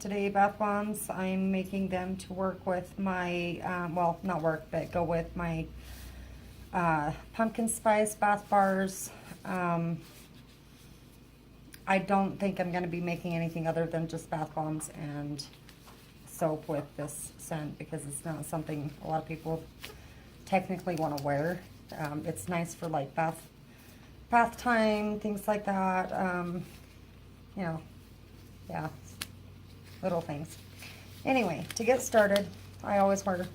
today, bath bombs. I'm making them to work with my, well, not work, but go with my pumpkin spice bath bars. I don't think I'm going to be making anything other than just bath bombs and soap with this scent because it's not something a lot of people technically want to wear. It's nice for like bath time, things like that. You know, yeah, little things. Anyway, to get started, I always wear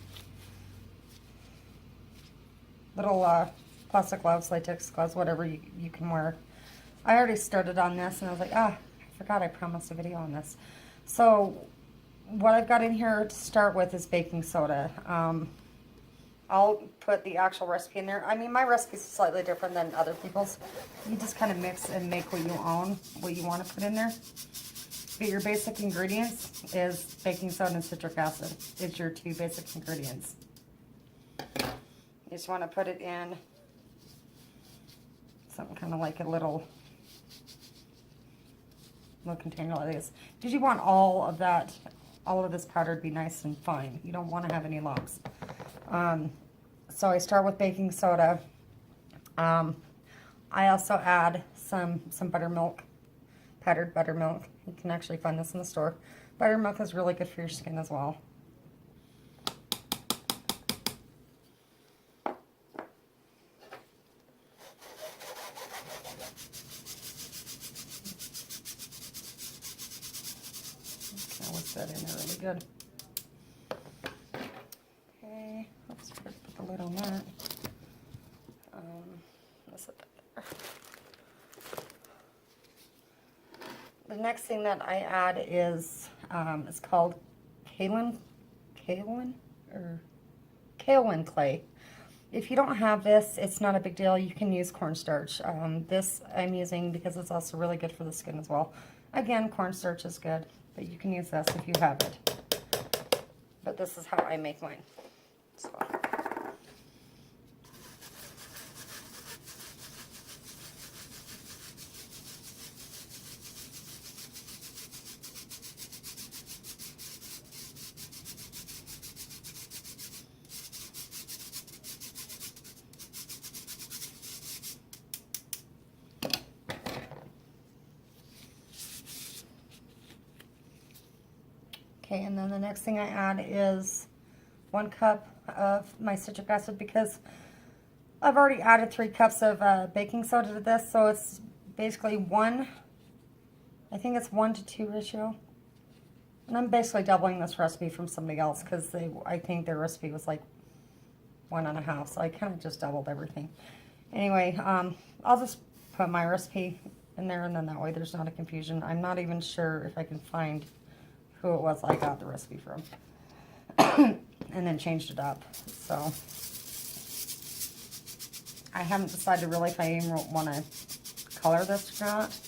little plastic gloves, latex gloves, whatever you can wear. I already started on this and I was like, I forgot I promised a video on this. So what I've got in here to start with is baking soda. I'll put the actual recipe in there. I mean, my recipe is slightly different than other people's. You just kind of mix and make what you own, what you want to put in there. But your basic ingredients is baking soda and citric acid. It's your two basic ingredients. You just want to put it in something kind of like a little container like this. Because you want all of this powder to be nice and fine. You don't want to have any lumps. So I start with baking soda. I also add some buttermilk, powdered buttermilk. You can actually find this in the store. Buttermilk is really good for your skin as well. That in there really good. Okay, let's put the lid on that. Let's set that there. The next thing that I add is it's called Kaolin Clay. If you don't have this, it's not a big deal. You can use cornstarch. This I'm using because it's also really good for the skin as well. Again, cornstarch is good. But you can use this if you have it. But this is how I make mine. So. Okay, and then the next thing I add is 1 cup of my citric acid because I've already added 3 cups of baking soda to this, so it's basically I think it's 1 to 2 ratio. And I'm basically doubling this recipe from somebody else because I think their recipe was like 1.5, so I kind of just doubled everything. Anyway, I'll just put my recipe in there and then that way there's not a confusion. I'm not even sure if I can find who it was I got the recipe from. And then changed it up. So I haven't decided really if I even want to color this or not.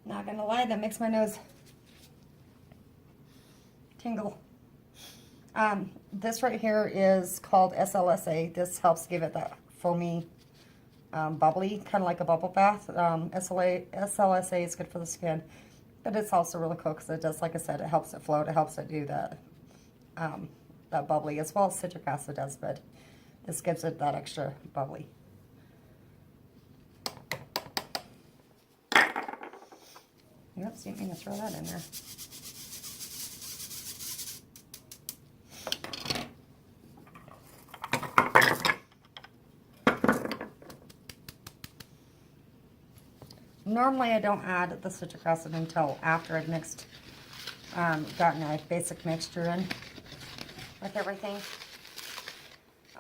Not gonna lie, that makes my nose tingle. This right here is called SLSA. This helps give it that foamy bubbly, kind of like a bubble bath. SLSA is good for the skin, but it's also really cool because it does, like I said, it helps it float, it helps it do that bubbly, as well as citric acid does, but this gives it that extra bubbly. Yep, so you can throw that in there. Normally I don't add the citric acid until after I've mixed, gotten a basic mixture in with everything.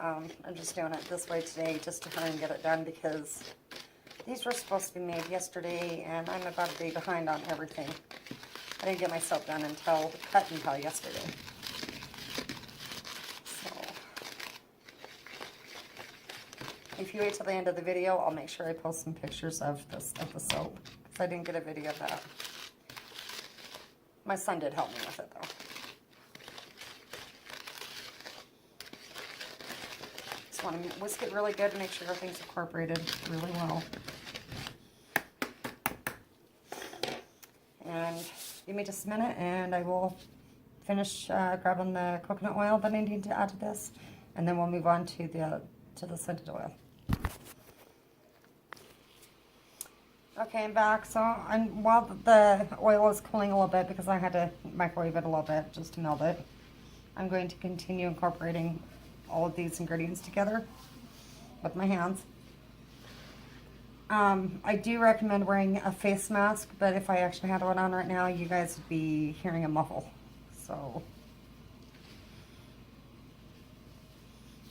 I'm just doing it this way today just to try and get it done because these were supposed to be made yesterday and I'm about a day behind on everything. I didn't get myself done until yesterday. So if you wait till the end of the video, I'll make sure I post some pictures of the soap because I didn't get a video of that. My son did help me with it though. Just want to whisk it really good and make sure everything's incorporated really well. And give me just a minute and I will finish grabbing the coconut oil that I need to add to this, and then we'll move on to the scented oil. Okay, I'm back. So while the oil is cooling a little bit, because I had to microwave it a little bit just to melt it, I'm going to continue incorporating all of these ingredients together with my hands. I do recommend wearing a face mask, but if I actually had one on right now, you guys would be hearing a muffle. So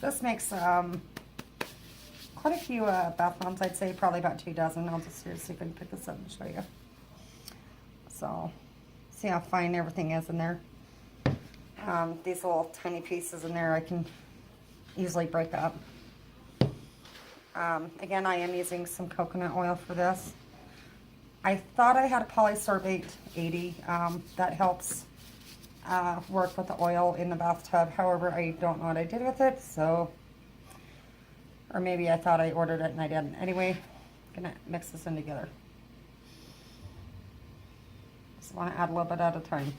this makes quite a few bath bombs. I'd say probably about 2 dozen. I'll just see if I can pick this up and show you. So see how fine everything is in there. These little tiny pieces in there I can easily break up. Again, I am using some coconut oil for this. I thought I had a polysorbate 80 that helps work with the oil in the bathtub. However, I don't know what I did with it, so, or maybe I thought I ordered it and I didn't. Anyway, I'm gonna mix this in together. Just want to add a little bit at a time.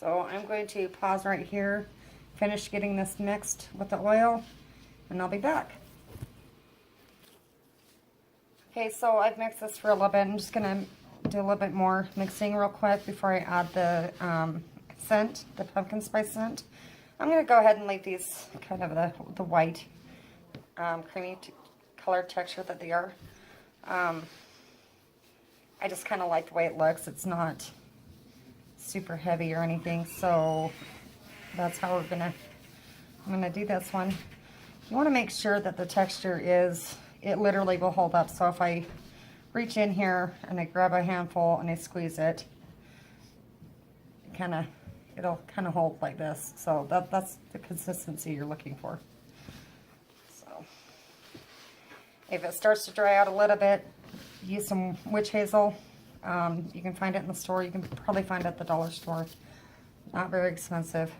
So I'm going to pause right here, finish getting this mixed with the oil, and I'll be back. Okay, so I've mixed this for a little bit. I'm just going to do a little bit more mixing real quick before I add the scent, the pumpkin spice scent. I'm going to go ahead and leave these kind of the white, creamy color texture that they are. I just kind of like the way it looks. It's not super heavy or anything, so that's how I'm gonna do this one. You want to make sure that the texture it literally will hold up. So if I reach in here and I grab a handful and I squeeze it, it'll kind of hold like this. So that's the consistency you're looking for. So if it starts to dry out a little bit, use some witch hazel. You can find it in the store. You can probably find it at the dollar store. Not very expensive.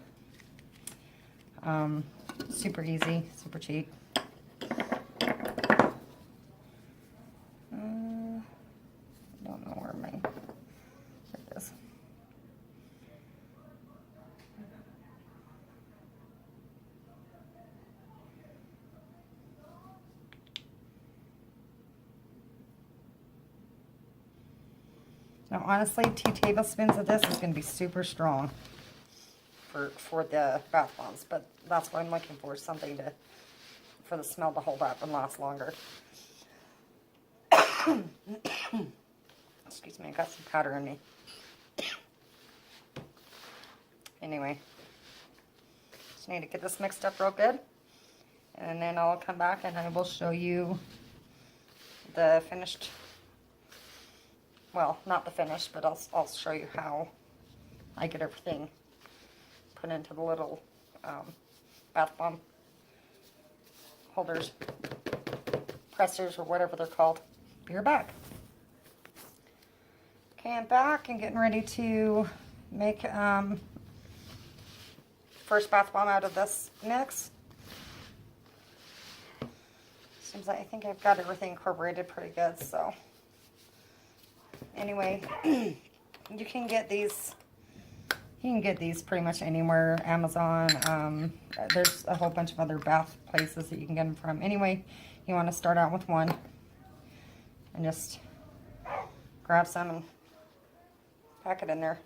Super easy, super cheap. Don't know where there it is. Now, honestly, 2 tablespoons of this is going to be super strong for the bath bombs, but that's what I'm looking for, something for the smell to hold up and last longer. Excuse me, I got some powder in me. Anyway, just need to get this mixed up real good, and then I'll come back and I will show you the finished. Well, not the finish, but I'll show you how I get everything put into the little bath bomb holders, pressers, or whatever they're called. Be right back. Okay, I'm back and getting ready to make first bath bomb out of this mix. Seems like I think I've got everything incorporated pretty good, so. Anyway, you can get these pretty much anywhere. Amazon, there's a whole bunch of other bath places that you can get them from. Anyway, you want to start out with one and just grab some and pack it in there.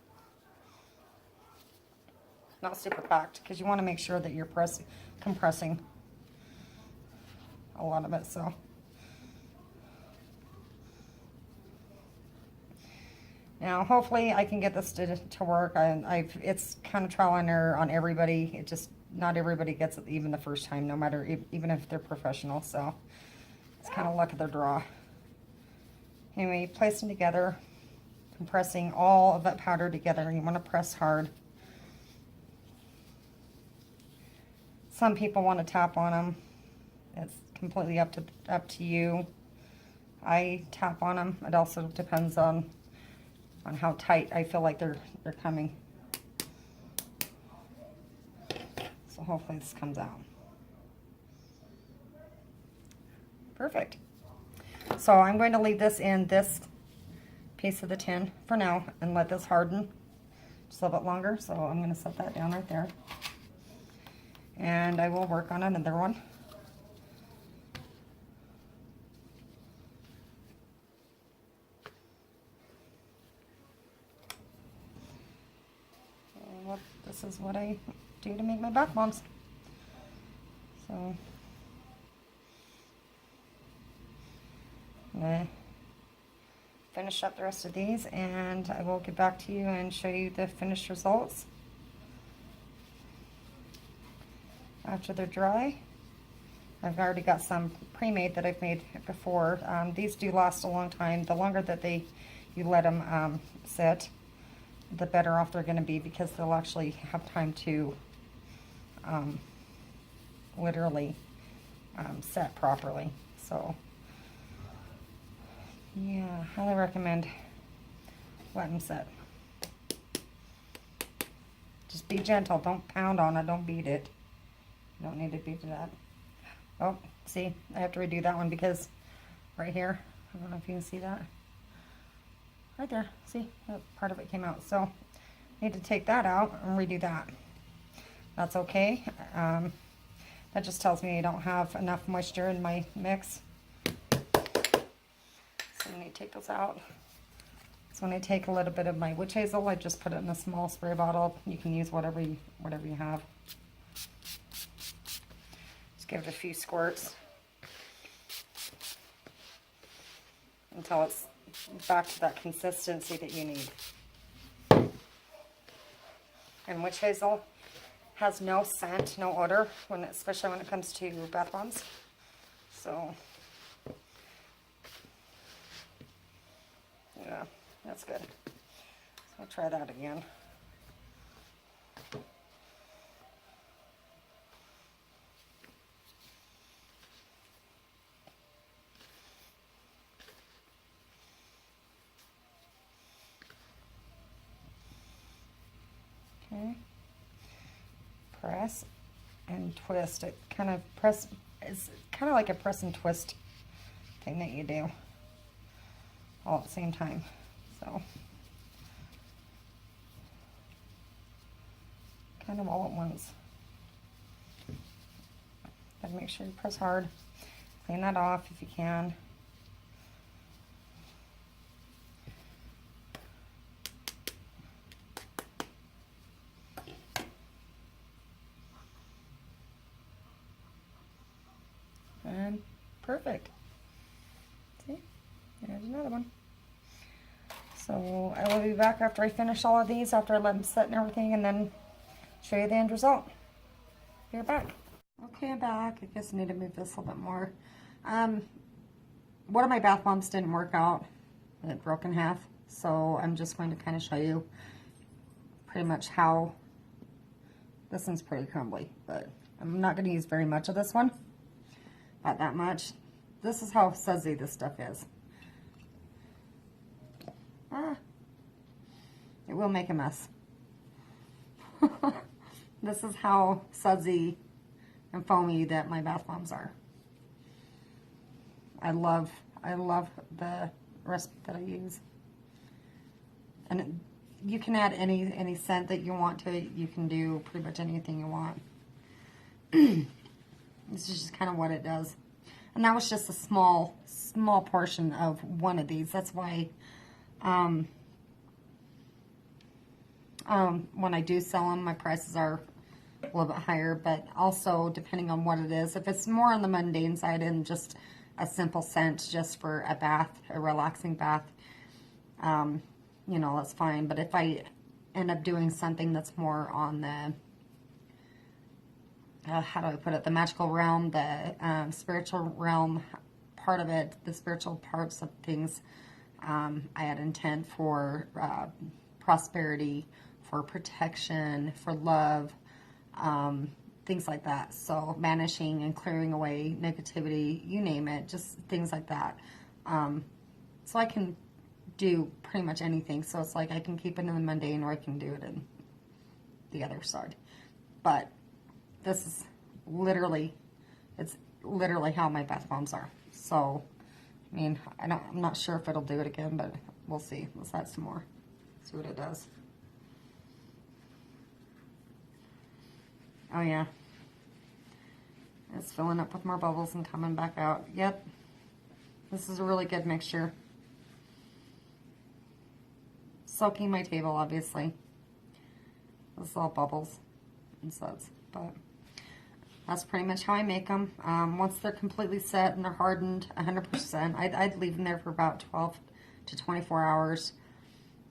Not super packed, because you want to make sure that you're compressing a lot of it. So now, hopefully, I can get this to work. It's kind of trial and error on everybody. It just, not everybody gets it even the first time, no matter, even if they're professional. So, it's kind of luck of the draw. Anyway, you place them together, compressing all of that powder together. You want to press hard. Some people want to tap on them. It's completely up to you. I tap on them. It also depends on how tight I feel like they're coming. So hopefully this comes out. Perfect. So I'm going to leave this in this piece of the tin for now and let this harden just a little bit longer. So I'm going to set that down right there. And I will work on another one. And this is what I do to make my bath bombs. So I'm going to finish up the rest of these, and I will get back to you and show you the finished results after they're dry. I've already got some pre-made that I've made before. These do last a long time. The longer that you let them sit, the better off they're going to be, because they'll actually have time to literally set properly. So yeah, highly recommend letting them set. Just be gentle. Don't pound on it. Don't beat it. You don't need to beat it up. Oh, see, I have to redo that one because right here, I don't know if you can see that. Right there, see, that part of it came out. So, need to take that out and redo that. That's okay. That just tells me I don't have enough moisture in my mix. So I'm going to take those out. So when I take a little bit of my witch hazel, I just put it in a small spray bottle. You can use whatever you have. Just give it a few squirts until it's back to that consistency that you need. And witch hazel has no scent, no odor, especially when it comes to bath bombs. So yeah, that's good. So I'll try that again. Okay. Press and twist. It's kind of like a press and twist thing that you do all at the same time. So kind of all at once. Gotta make sure you press hard. Clean that off if you can. And perfect. See? There's another one. So I will be back after I finish all of these, after I let them set and everything, and then show you the end result. Be right back. Okay, I'm back. I guess I need to move this a little bit more. One of my bath bombs didn't work out. It broke in half. So I'm just going to kind of show you pretty much how this one's pretty crumbly, but I'm not going to use very much of this one. Not that much. This is how sudsy this stuff is. It will make a mess. This is how sudsy and foamy that my bath bombs are. I love the recipe that I use. And you can add any scent that you want to it. You can do pretty much anything you want. This is just kind of what it does. And that was just a small portion of one of these. That's why when I do sell them, my prices are a little bit higher, but also depending on what it is. If it's more on the mundane side and just a simple scent just for a bath, a relaxing bath, you know, that's fine. But if I end up doing something that's more on the how do I put it, the magical realm, the spiritual realm part of it, the spiritual parts of things, I had intent for prosperity, for protection, for love, things like that. So banishing and clearing away negativity, you name it, just things like that. So I can do pretty much anything. So it's like I can keep it in the mundane, or I can do it in the other side. But this is literally, it's literally how my bath bombs are. So, I mean, I'm not sure if it'll do it again, but we'll see. Let's add some more. See what it does. Oh yeah. It's filling up with more bubbles and coming back out. Yep. This is a really good mixture. Soaking my table, obviously. This is all bubbles and suds, but that's pretty much how I make them. Once they're completely set and they're hardened 100%, I'd leave them there for about 12 to 24 hours.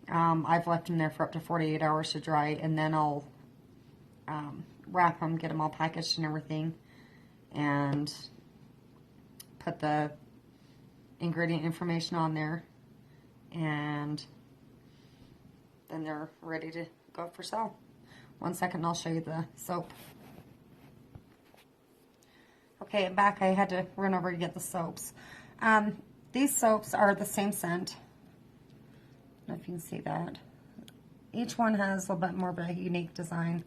I've left them there for up to 48 hours to dry, and then I'll wrap them, get them all packaged and everything, and put the ingredient information on there, and then they're ready to go for sale. One second, I'll show you the soap. Okay, I'm back. I had to run over to get the soaps. These soaps are the same scent. I don't know if you can see that. Each one has a little bit more of a unique design.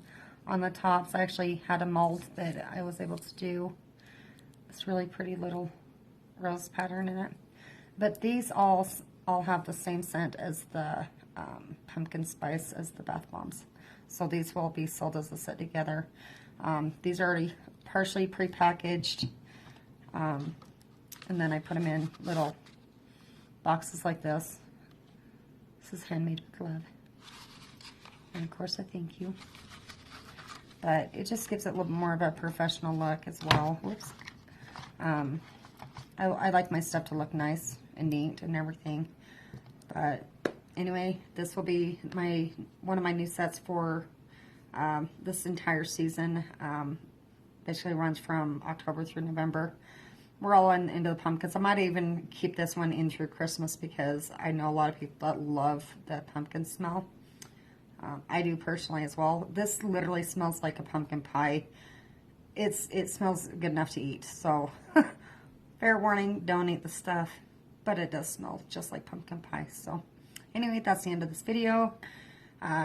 On the tops, I actually had a mold that I was able to do this really pretty little rose pattern in it. But these all have the same scent as the pumpkin spice as the bath bombs. So these will be sold as a set together. These are already partially pre-packaged, and then I put them in little boxes like this. This is handmade with love, and of course I thank you. But it just gives it a little more of a professional look as well. Whoops. I like my stuff to look nice and neat and everything. But anyway, this will be one of my new sets for this entire season. Basically runs from October through November. We're all into the pumpkins. I might even keep this one in through Christmas because I know a lot of people that love the pumpkin smell. I do personally as well. This literally smells like a pumpkin pie. It smells good enough to eat. So fair warning, don't eat the stuff, but it does smell just like pumpkin pie. So anyway, that's the end of this video.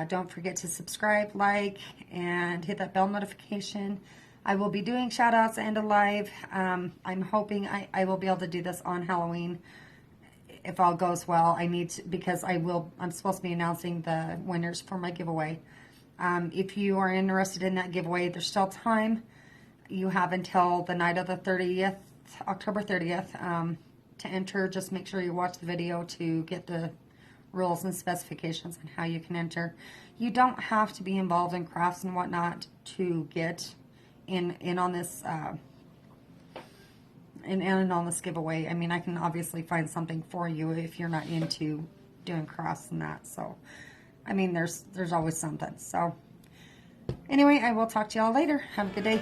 Don't forget to subscribe, like, and hit that bell notification. I will be doing shout outs and a live. I'm hoping I will be able to do this on Halloween if all goes well. I need to, because I'm supposed to be announcing the winners for my giveaway. If you are interested in that giveaway, there's still time. You have until the night of the 30th, October 30th, to enter. Just make sure you watch the video to get the rules and specifications on how you can enter. You don't have to be involved in crafts and whatnot to get in on this in on this giveaway. I mean, I can obviously find something for you if you're not into doing crafts and that. So, I mean, there's always something. So, anyway, I will talk to y'all later. Have a good day.